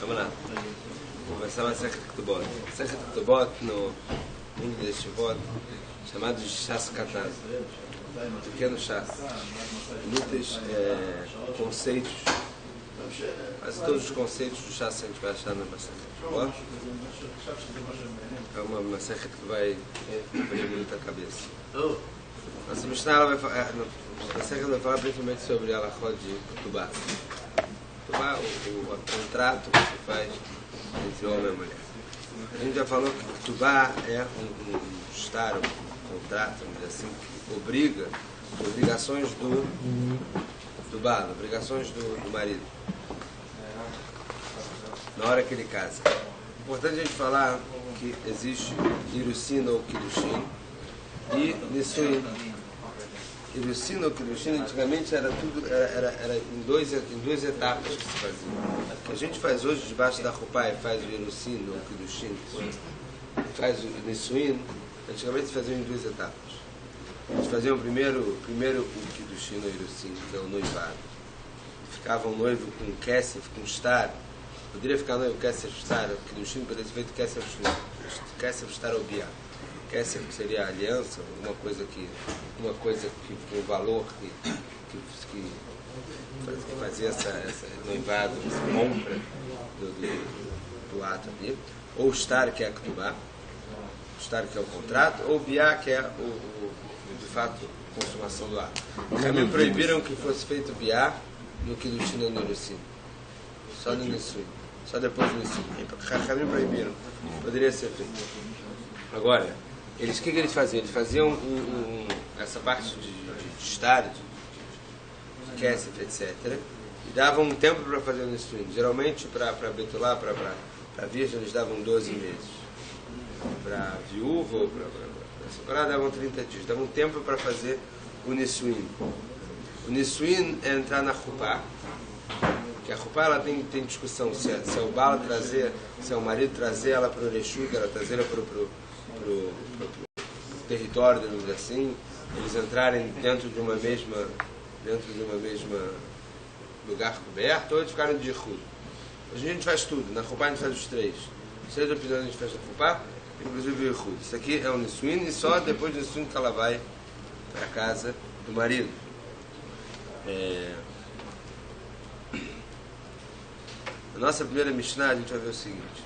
Vamos lá. Vou começar a Masechet Ketubot. Masechet Ketubot, no mundo deste voto, chamado de Shas Katan, pequeno Shas. Muitos conceitos, quase todos os conceitos do Shas a gente vai achar na Masechet Ketubot. É uma Masechet que vai abrir muita cabeça. Nossa Mishnah vai falar principalmente sobre a Alachot de Ketubah. Ketubah, o contrato que se faz entre homem e mulher. A gente já falou que Ketubah é um estar, um contrato, vamos dizer assim, que obriga, obrigações do balo, obrigações do marido, na hora que ele casa. É importante a gente falar que existe Irussin ou Kiddushin e Nisuin. Irussin ou Kiddushin antigamente era tudo era em duas etapas que se fazia. O que a gente faz hoje debaixo da Chuppah faz o Irussin ou Kiddushin, faz o Nisuin, antigamente se fazia em duas etapas. Eles faziam primeiro o Kiddushin ou Irussin, que é o noivado. Ficava um noivo com Kesef, com Shtar. Poderia ficar noivo Kesef Shtar, o Kiddushin poderia ser feito Kesef Shtar ou Biah. Kesef seria a aliança, uma coisa que um valor que fazia essa noivado, essa compra do ato ali. Ou Shtar, que é a Ketubah, Shtar, que é o contrato, ou Biah, que é de fato a consumação do ato. Também proibiram que fosse feito Biah no Kiddushin e no Irussin, só no Nisuin, só depois do Nisuin. Também proibiram, poderia ser feito. Agora, o que eles faziam? Eles faziam essa parte de estar, de Kesef, etc. E davam um tempo para fazer o Nisuin. Geralmente, para Betulá, para a virgem, eles davam 12 meses. Para viúva ou para separar, davam 30 dias. Davam um tempo para fazer o Nisuin. O Nisuin é entrar na Chuppah, que a Chuppah ela tem discussão se é o bala trazer, se é o marido trazer ela para o Reshut, ela trazer ela para o território, digamos assim, eles entrarem dentro de uma mesma lugar coberto, ou eles ficarem de Yehud. Hoje a gente faz tudo, na Chuppah a gente faz os três opiniões a gente faz na Chuppah, inclusive o Yehud. Isso aqui é o Nisuin e só depois do Nisuin que ela vai para a casa do marido. Na nossa primeira Mishnah a gente vai ver o seguinte: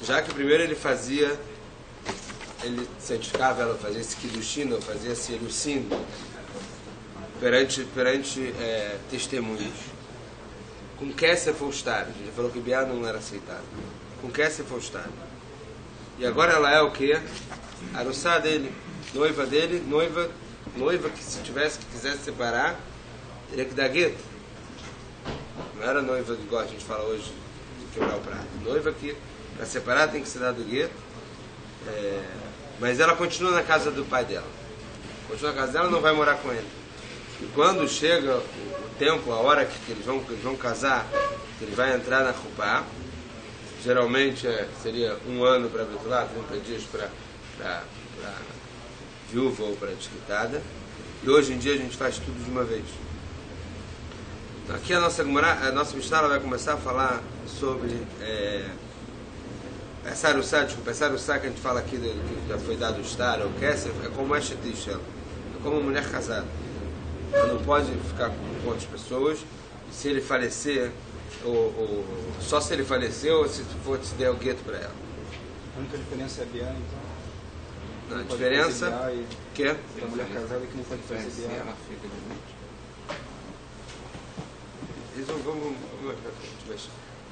já que primeiro ele santificava ela, fazia esse Kiddushin, ou fazia esse Irussin perante testemunhos. Com Kesef ou Shtar, a gente falou que Biah não era aceitado. Com Kesef ou Shtar. E agora ela é o quê? Arussá dele, noiva que se quisesse separar, teria que dar gueto. Não era noiva de igual a gente fala hoje, de quebrar o prato. Noiva que, para separar, tem que ser dado gueto. Mas ela continua na casa do pai dela. Continua na casa dela, não vai morar com ele. E quando chega o tempo, a hora que eles vão casar, que ele vai entrar na Chuppah, geralmente seria 1 ano para Betulá, 30 dias para viúva ou para desquitada. E hoje em dia a gente faz tudo de uma vez. Então, aqui a nossa Mishnah vai começar a falar sobre essa Arussá que a gente fala aqui, que já foi dado o Shtar ou Kesef, é como a Shetish, é como uma mulher casada. Ela não pode ficar com outras pessoas, e se ele falecer, ou só se ele falecer, ou se se der o gueto para ela. A única diferença é Biah, então? A diferença que é a mulher casada que não pode fazer Biah. Ela fica de noite.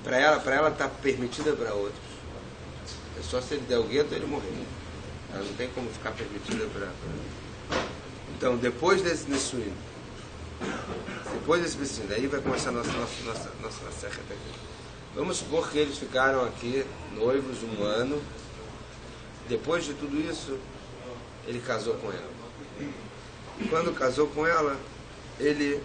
Para ela está permitida para outros. É só se ele der o gueto, ele morrer. Ela não tem como ficar permitida para. Então, depois desse Nisuin, daí vai começar a nossa Masechet aqui. Vamos supor que eles ficaram aqui noivos 1 ano. Depois de tudo isso, ele casou com ela. E quando casou com ela, ele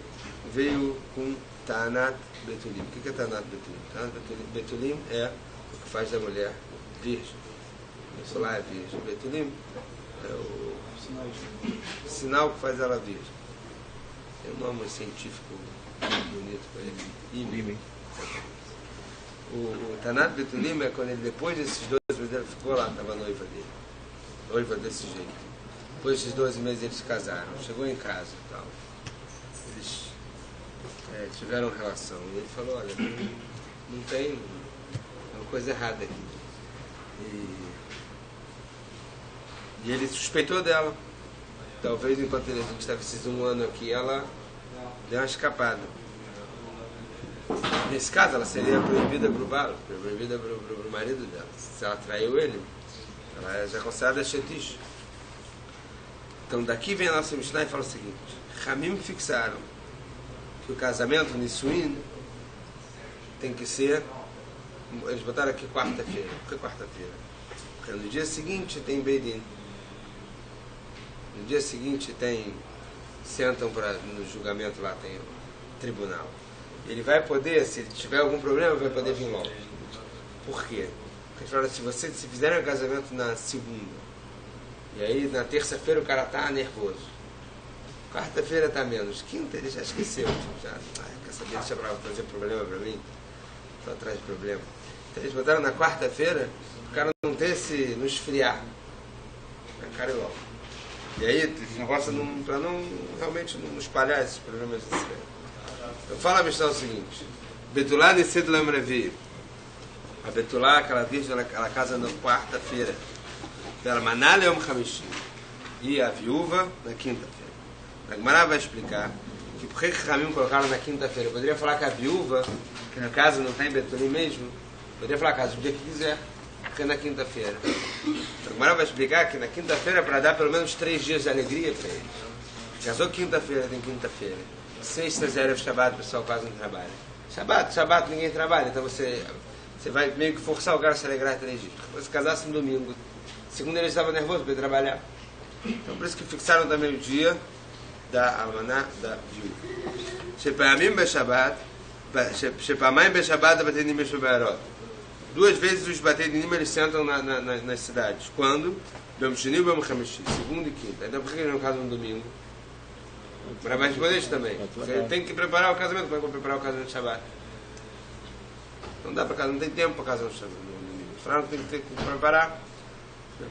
veio com Ta'anat Betulim. O que é Ta'anat Betulim? Ta'anat Betulim é o que faz da mulher virgem. Isso lá é virgem. Betulim é o sinal que faz ela virgem. Tem um nome científico bonito para ele. O Tanat Betulim é quando ele, depois desses 12 meses, ele ficou lá, estava noiva dele. Noiva desse jeito. Depois desses 12 meses eles se casaram, chegou em casa e tal. Eles tiveram relação. E ele falou, olha, não tem uma coisa errada aqui. E ele suspeitou dela. Talvez enquanto a gente estava esses 1 ano aqui, ela deu uma escapada. Nesse caso, ela seria proibida para o marido dela. Se ela traiu ele, ela já é considerada chetish. Então daqui vem a nossa Mishnah e fala o seguinte: Ramim fixaram que o casamento Nissuin tem que ser, eles botaram aqui quarta-feira. Por que quarta-feira? Porque no dia seguinte tem Beidin. No dia seguinte sentam no julgamento lá, tem tribunal. Ele vai poder, se tiver algum problema, vai poder vir logo. Por quê? Porque falaram, se fizerem o casamento na segunda, e aí na terça-feira o cara tá nervoso, quarta-feira tá menos, quinta ele já esqueceu, quer saber, deixa pra fazer problema pra mim, tô atrás de problema. Então eles botaram na quarta-feira, o cara não esfriar, na cara e logo. E aí, esse negócio para realmente não espalhar esses problemas de ser. Então fala a Mishnah o seguinte: Betulá descido lembravi. A Betulá, aquela virgem, ela casa na quarta-feira. Ela manala yom chamishim. E a viúva na quinta-feira. A Gemara vai explicar que por que Ramim colocaram na quinta-feira. Eu poderia falar que a viúva, que no caso não está em Betulim mesmo, poderia falar caso o dia que quiser, porque é na quinta-feira. A Gemara vai explicar que na quinta-feira é para dar pelo menos 3 dias de alegria para eles. Casou quinta-feira, tem quinta-feira. Sexta, Erev Shabbat, o pessoal quase não trabalha. Shabbat ninguém trabalha, então você vai meio que forçar o cara a se alegrar 3 dias. Se casasse no domingo, segunda ele estava nervoso para ir trabalhar. Então por isso que fixaram também o dia da almaná da viúva. Shepamim Beshabbat, Shepamim Beshabbat, Batenim Beshubarot. 2 vezes os Batenim eles sentam nas cidades. Quando? Bem Sheni e Bem Hamishi, segunda e quinta. Então por que eles não casam no domingo? Para vai responder isso também. Porque ele tem que preparar o casamento. Como é que eu vou preparar o casamento de Shabbat? Não dá para casar, não tem tempo para casar no domingo. Falaram que tem que preparar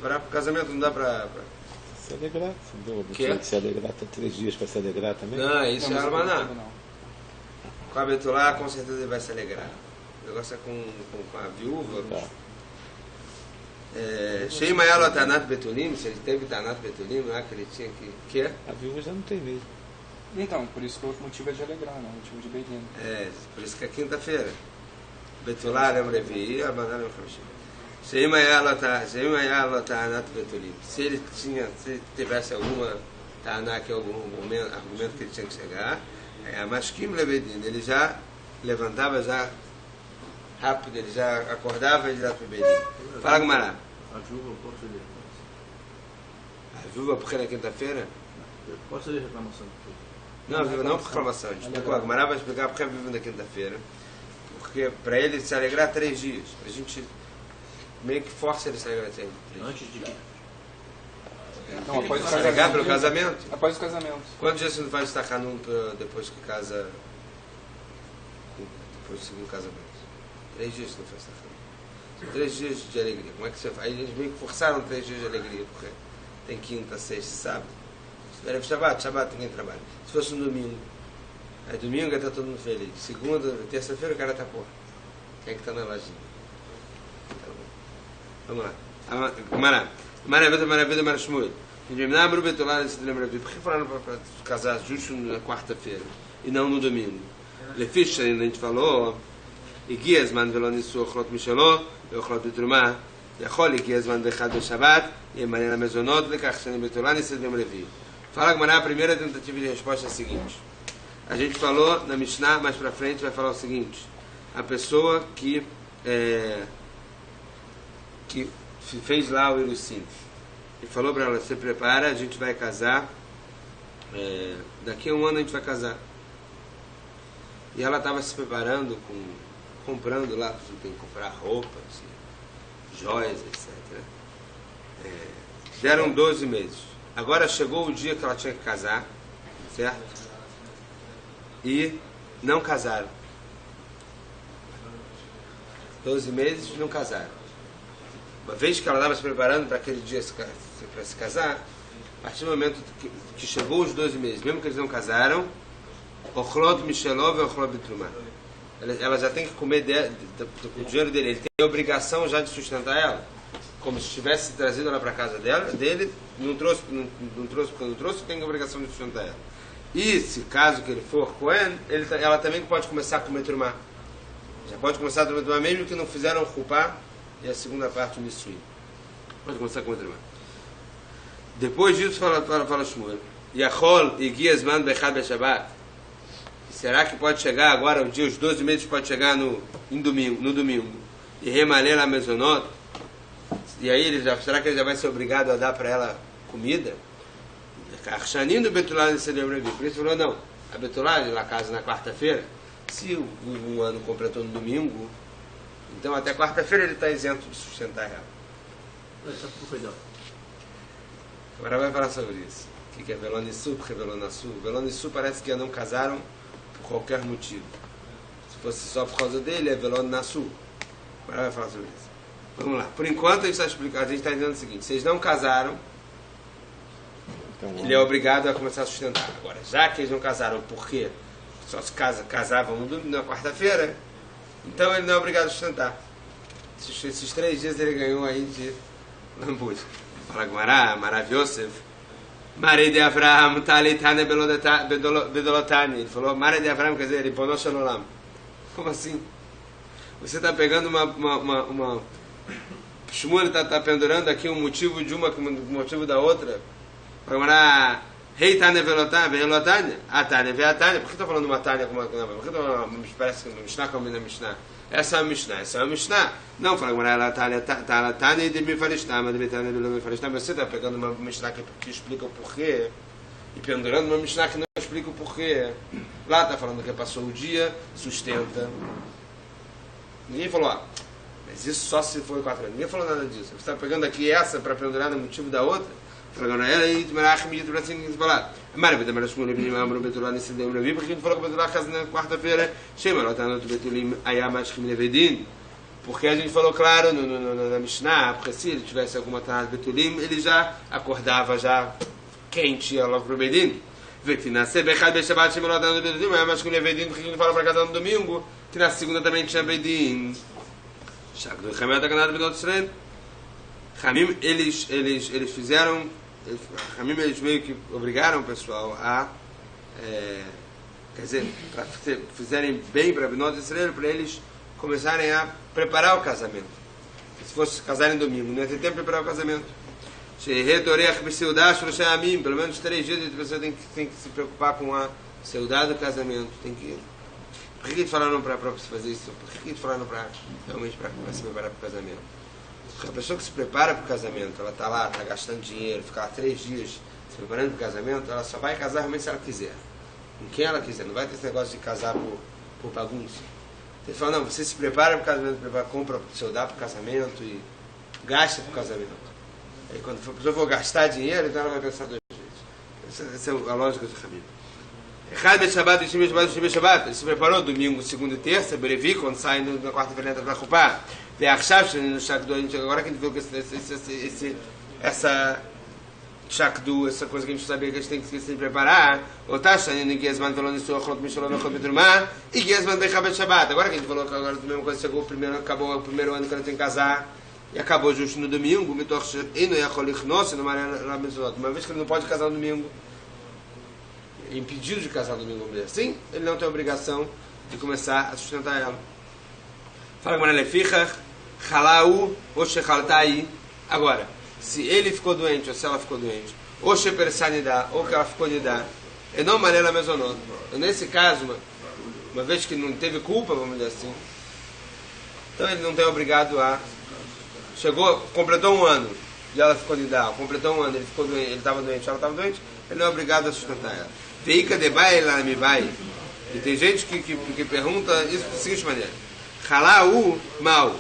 para o casamento, não dá para... Se alegrar, se alegrar, tem 3 dias para se alegrar também? Não, isso é almaná. Com a Betulá, com certeza ele vai se alegrar. O negócio é com a viúva. Tá. Sheima ela Tanat Betulim, se ele teve Tanat Betulim, não é que ele tinha que... A viúva já não tem mesmo. Então, por isso que o motivo é de alegrar, não? O motivo de Beidin. Por isso que é quinta-feira. Betulá é Revi, Almaná é Chamishim. Sheima ela Tanat Betulim. Se ele tivesse alguma Taná, que é algum argumento que ele tinha que chegar, a Mashkim Levedin, ele já levantava já rápido, ele já acordava e já para o Beidin. Fala, Gumará. A viúva pode ser reclamação. A viúva porque na quinta-feira? Pode ser reclamação. Não, a viúva não por reclamação. A Gumará vai explicar porque a viúva na quinta-feira. Porque para ele se alegrar 3 dias. A gente meio que força ele a se alegrar 3 dias. Antes de quê? Não, após o Se alegrar pelo casamento? Após o casamento. Quantos dias você não faz Takanum depois que casa? Depois do segundo casamento? 3 dias você não faz Takanum. 3 dias de alegria. Como é que você faz? Aí eles meio que forçaram 3 dias de alegria, porque tem quinta, sexta, sábado. Se tiver Shabbat ninguém trabalha. Se fosse um domingo, aí domingo está todo mundo feliz. Segunda, terça-feira o cara está porra. Quem é que está na lojinha? Tá bom. Vamos lá. Gumará. Maravilha, Marashmuel. Por que falaram para casar justo na quarta-feira e não no domingo? Lefish, a gente falou, הגיע הזמן ולא ניסו אוכלות משלו, ואוכלות בתרומה. יכול הגיע הזמן באחד בשבת, ימנה למזונות, לכך שאני בתולה ניסית ביום רביעי. Fala Gumará, a primeira tentativa de resposta é a seguinte. A gente falou na Mishnah, mais pra frente vai falar o seguinte. A pessoa que fez lá o Irusim e falou para ela, se prepara, a gente vai casar, daqui a 1 ano a gente vai casar. E ela estava se preparando, comprando lá, você tem que comprar roupas, joias, etc. Deram 12 meses. Agora chegou o dia que ela tinha que casar, certo? E não casaram. 12 meses não casaram. Uma vez que ela estava se preparando para aquele dia para se casar, a partir do momento que chegou os 12 meses, mesmo que eles não casaram, Ochlot Michelov e Ochlot Bitrumah, ela já tem que comer do dinheiro dele. Ele tem a obrigação já de sustentar ela, como se tivesse trazido ela para a casa dele, não trouxe, porque não trouxe, tem a obrigação de sustentar ela. E se caso que ele for Cohen, ela também pode começar a comer Trumah. Já pode começar a comer Trumah, mesmo que não fizeram o Chupá e a segunda parte do Nissuim. Pode começar a comer Trumah. Depois disso fala Shmuel, Yachol Igi Zman Bechad Beshabat. Será que pode chegar agora, o dia, os 12 meses pode chegar no domingo, e remaner a mezonot? E aí, será que ele já vai ser obrigado a dar para ela comida? Archanim do Betulá nesse lembra. Por isso falou, não, a Betulá, ela casa na quarta-feira, se um ano completou no domingo, então até quarta-feira ele está isento de sustentar ela. Agora vai falar sobre isso. O que é Velonissu, porque Velonassu? Velonissu parece que não casaram por qualquer motivo. Se fosse só por causa dele, é Velonassu. Agora vai falar sobre isso. Vamos lá. Por enquanto a gente está explicando, a gente está dizendo o seguinte: vocês não casaram, ele é obrigado a começar a sustentar. Agora, já que eles não casaram, por quê? Só se casavam na quarta-feira, então ele não é obrigado a sustentar. Esses 3 dias ele ganhou aí de lambuja. Fala Gumará, Marav-Yosef, Marei de Avraham, Talitane Bedolotani. Ele falou, Marei de Avraham, quer dizer, ele ponou Shalolam. Como assim? Você está pegando uma Shmuel está pendurando aqui um motivo de uma com um motivo da outra. Gumará, Rei Tane Velotani, Atane Veatane. Por que está falando uma Tânia como uma? Por que está parece que uma Mishnah como na Mishnah? Essa é uma Mishnah, essa é uma Mishnah. Não, fala Gumará, ela Tânia de Mifaristá, mas de Tânia de Mifaristá. Você está pegando uma Mishnah que explica o porquê e pendurando uma Mishnah que não explica o porquê. Lá está falando que passou o dia, sustenta. Ninguém falou, mas isso só se for 4 anos. Ninguém falou nada disso. Você está pegando aqui essa para pendurar no motivo da outra. Falando ela e Tmerach me disse assim, falar. Mas vai demorar Shmuel e Amro Betulá nesse dia no porque a gente falou que Betulá casa na quarta-feira. Chama lá tá no Betulim Ayamash Kimlevedin. Porque a gente falou claro na Mishnah, porque se ele tivesse alguma tarde Betulim, ele já acordava já quente logo pro Bedin. Vetinase Bechad Beshabat Shema lá tá no Betulim Ayamash Kimlevedin, porque a gente fala para casar no domingo, que na segunda também tinha Bedin. Shakdu Chamel da Canada Benot Israel. Ramim, eles fizeram, Ramim, eles meio que obrigaram o pessoal a, quer dizer, fizerem bem para Benot Israel, para eles começarem a preparar o casamento. Se fosse casarem domingo, não ia ter tempo para preparar o casamento. Pelo menos 3 dias a pessoa tem que se preocupar com a seudade do casamento. Por que eles falaram para fazer isso? Por que eles falaram realmente para se preparar para o casamento? Porque a pessoa que se prepara para o casamento, ela está lá, está gastando dinheiro, fica lá 3 dias se preparando para o casamento, ela só vai casar realmente se ela quiser. Com quem ela quiser. Não vai ter esse negócio de casar por bagunça. Ele fala, não, você se prepara para o casamento, compra o seu dá para o casamento e gasta para o casamento. Aí quando a pessoa for gastar dinheiro, então ela vai pensar 2 vezes. Essa é a lógica do Ramim. Ele se preparou domingo, segunda e terça, Berevi, quando sai na quarta-feira entra para Chupá. Agora que a gente viu que essa Shakdu, essa coisa que a gente sabia que a gente tem que se preparar, agora que a gente falou que agora a mesma coisa chegou acabou o primeiro ano que ela tem que casar e acabou justo no domingo, uma vez que ele não pode casar no domingo, impedido de casar no domingo, vamos dizer assim, ele não tem obrigação de começar a sustentar ela. Fala com ele, fica halau ou shechaltai. Agora, se ele ficou doente ou se ela ficou doente, ou shepersanidá, ou que ela ficou nidá, é não manela mesonot. Nesse caso, uma vez que não teve culpa, vamos dizer assim, então ele não tem obrigado a. Completou 1 ano e ela ficou nidá, completou 1 ano, ele ficou doente, ele estava doente, ela estava doente, ele não é obrigado a sustentar ela. Veika de bai ela me vai. E tem gente que pergunta isso da seguinte maneira: halau mal.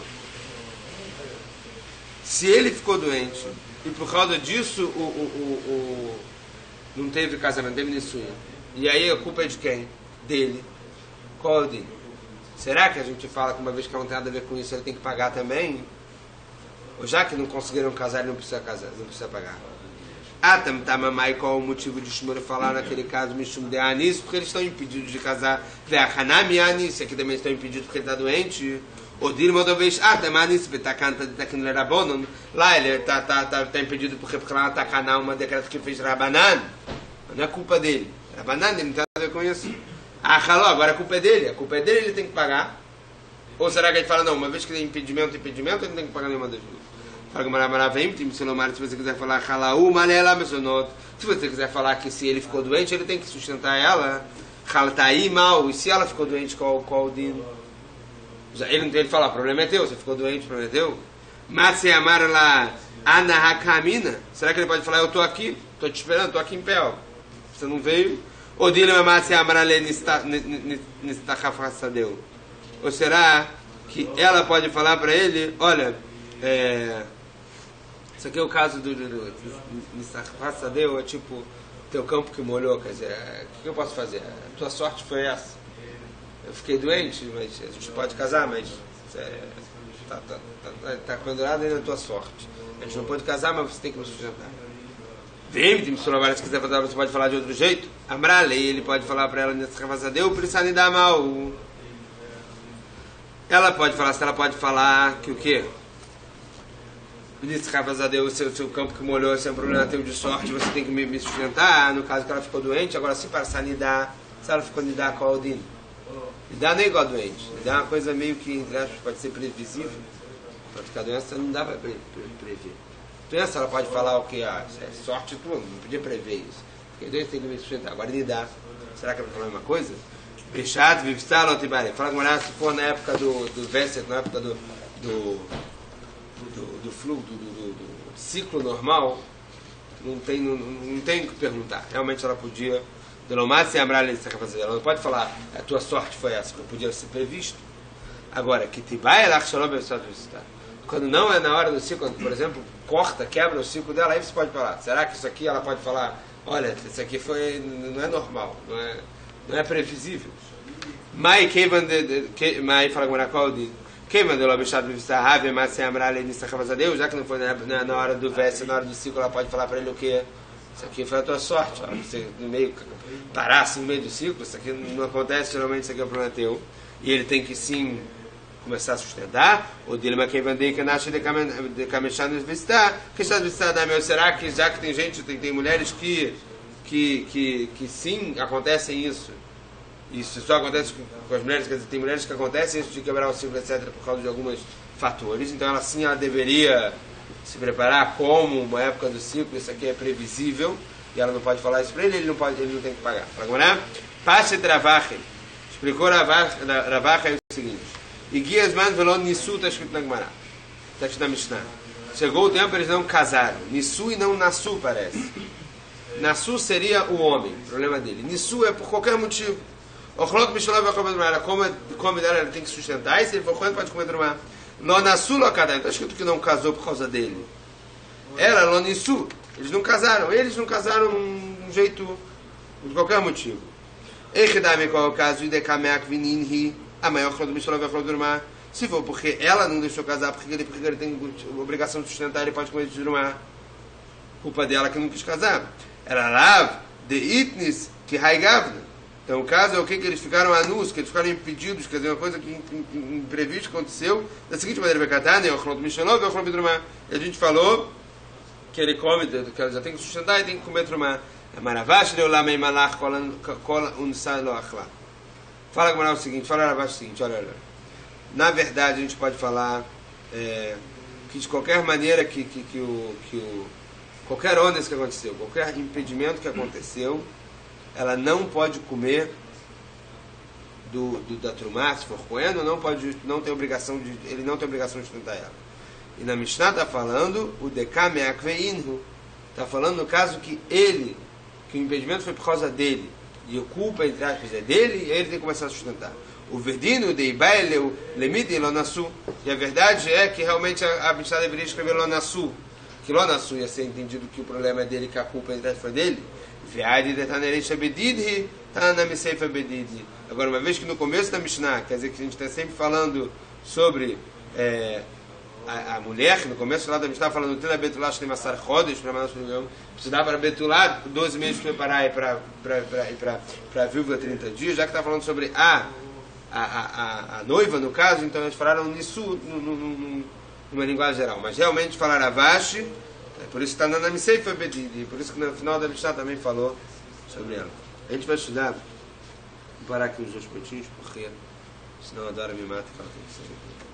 Se ele ficou doente e por causa disso não teve casamento, teve nissuim, e aí a culpa é de quem? Dele. Kodin. Será que a gente fala que uma vez que não tem nada a ver com isso, ele tem que pagar também? Ou já que não conseguiram casar, ele não precisa casar, não precisa pagar? Tamamai, qual o motivo de Shmuel falar naquele caso, Mishum de Anis, porque eles estão impedidos de casar. Ve'achanami Anis, aqui também estão impedidos porque ele está doente. Odir Modoveish, Tamanis, Betacanta de Takin Rabonon. Lá ele está impedido porque lá na Takaná uma decreto que fez Rabanan. Não é culpa dele. Rabanan, ele não tem nada a ver com isso. Agora a culpa é dele. A culpa é dele, ele tem que pagar. Ou será que ele fala, não, uma vez que tem impedimento, ele não tem que pagar nenhuma das duas. Se você quiser falar se você quiser falar que se ele ficou doente, ele tem que sustentar ela. Mal. E se ela ficou doente, qual o dino? Ele fala, o problema é teu, você ficou doente, o problema é teu. Mas se amar lá, Anahakamina, será que ele pode falar, eu estou aqui, estou te esperando, estou aqui em pé, ó. Você não veio? Ou ou será que ela pode falar para ele, olha, isso aqui é o caso do Nissachasadeu, é tipo teu campo que molhou, quer dizer, o que eu posso fazer? A tua sorte foi essa. Eu fiquei doente, mas a gente pode casar, mas tá pendurado aí na tua sorte. A gente não pode casar, mas você tem que me sustentar. Vem, se quiser fazer, você pode falar de outro jeito. Amralei, ele pode falar para ela Nissachasadeu, Prissanidá mal. Ela pode falar, se ela pode falar que o quê? Nissachasadeu, seu campo que molhou, se é um problema teu de sorte, você tem que me sustentar. No caso que ela ficou doente, agora se para Sanidá, se ela ficou Nidá, qual é o dino? Nidá nem igual doente. Nidá é uma coisa meio que, pode ser previsível. Para ficar doença não dá para prever. Doença ela pode falar o que? É sorte tua, não podia prever isso. Porque doente tem que me sustentar. Agora Nidá, será que é para falar uma coisa? Fechado, Vivstal, Otibare. Fala que se for na época do Vesset, na época do fluxo, do ciclo normal, não tem o que perguntar. Realmente ela podia, ela não pode falar, a tua sorte foi essa, que podia ser previsto. Agora, que quando não é na hora do ciclo, por exemplo, quebra o ciclo dela, aí você pode falar, será que isso aqui ela pode falar, olha, isso aqui não é normal, não é previsível. Mas fala já que não foi na hora do verso, na hora do ciclo, ela pode falar para ele o que? Isso aqui foi a tua sorte. Ó. Você no meio, parasse no meio do ciclo, isso aqui não acontece, geralmente isso aqui é o problema teu. E ele tem que sim começar a sustentar. O dele é quem vende que nasce de caminhar nos visitar. Que está visitar, meu, será que já que tem gente, tem mulheres que sim acontecem isso? Isso só acontece com as mulheres, quer dizer, tem mulheres que acontecem isso de quebrar o ciclo, etc., por causa de alguns fatores. Então, ela deveria se preparar como uma época do ciclo, isso aqui é previsível, e ela não pode falar isso para ele, ele não tem que pagar. Para agora, passe Ravache. Explicou Ravache é o seguinte: e guias man velon nisu, está escrito na Gemara, está escrito na Mishnah. Chegou o tempo, eles não casaram. Nisu e não nasu, parece. Nasu seria o homem, o problema dele. Nisu é por qualquer motivo. O Cholok Misholov vai comer ela come dela, ela tem que sustentar, e se ele for quando pode comer drumá. Lonasu Lokadai, está escrito que não casou por causa dele. Ela, Lonisu, eles não casaram de um jeito, de qualquer motivo. Echidame, qual é o caso? Idekameak Vininhi, a maior Cholok Misholov vai comer drumá. Se for porque ela não deixou casar, porque ele tem obrigação de sustentar, ele pode comer de drumá. Culpa dela que não quis casar. Era Rav de Itnis que Haigavna. Então o caso é o que eles ficaram anus, que eles ficaram impedidos, quer dizer, uma coisa que imprevista aconteceu. Da seguinte maneira, a gente falou que ele come, que ela já tem que sustentar e tem que comer trumá. Fala o seguinte, olha. Na verdade, a gente pode falar que de qualquer maneira qualquer ônus que aconteceu, qualquer impedimento que aconteceu, ela não pode comer da trumá, se for coeno, ele não tem obrigação de sustentar ela. E na Mishnah está falando o dekameak veinhu, está falando no caso que o impedimento foi por causa dele, e a culpa, entre aspas, é dele, e ele tem que começar a sustentar. O verdino de Ibaileu lemite lonasu, e a verdade é que realmente a Mishnah deveria escrever lonasu, que lonasu ia ser entendido que o problema é dele, que a culpa, entre aspas, foi dele. Tanami Seifa Bedidi. Agora, uma vez que no começo da Mishnah, quer dizer que a gente está sempre falando sobre a mulher, que no começo lá da Mishnah falando Tila Betulá Shnemassar Chodesh, precisava para Betulá 12 meses para preparar e para a viúva 30 dias, já que está falando sobre a noiva, no caso, então eles falaram nisso numa linguagem geral. Mas realmente falar Avashi, por isso está na Namiseifa Bedidi, por isso que no final da Mishnah também falou sobre ela. A gente vai estudar, vou parar aqui uns 2 pontinhos, porque senão a Dora me mata e fala que tem que ser.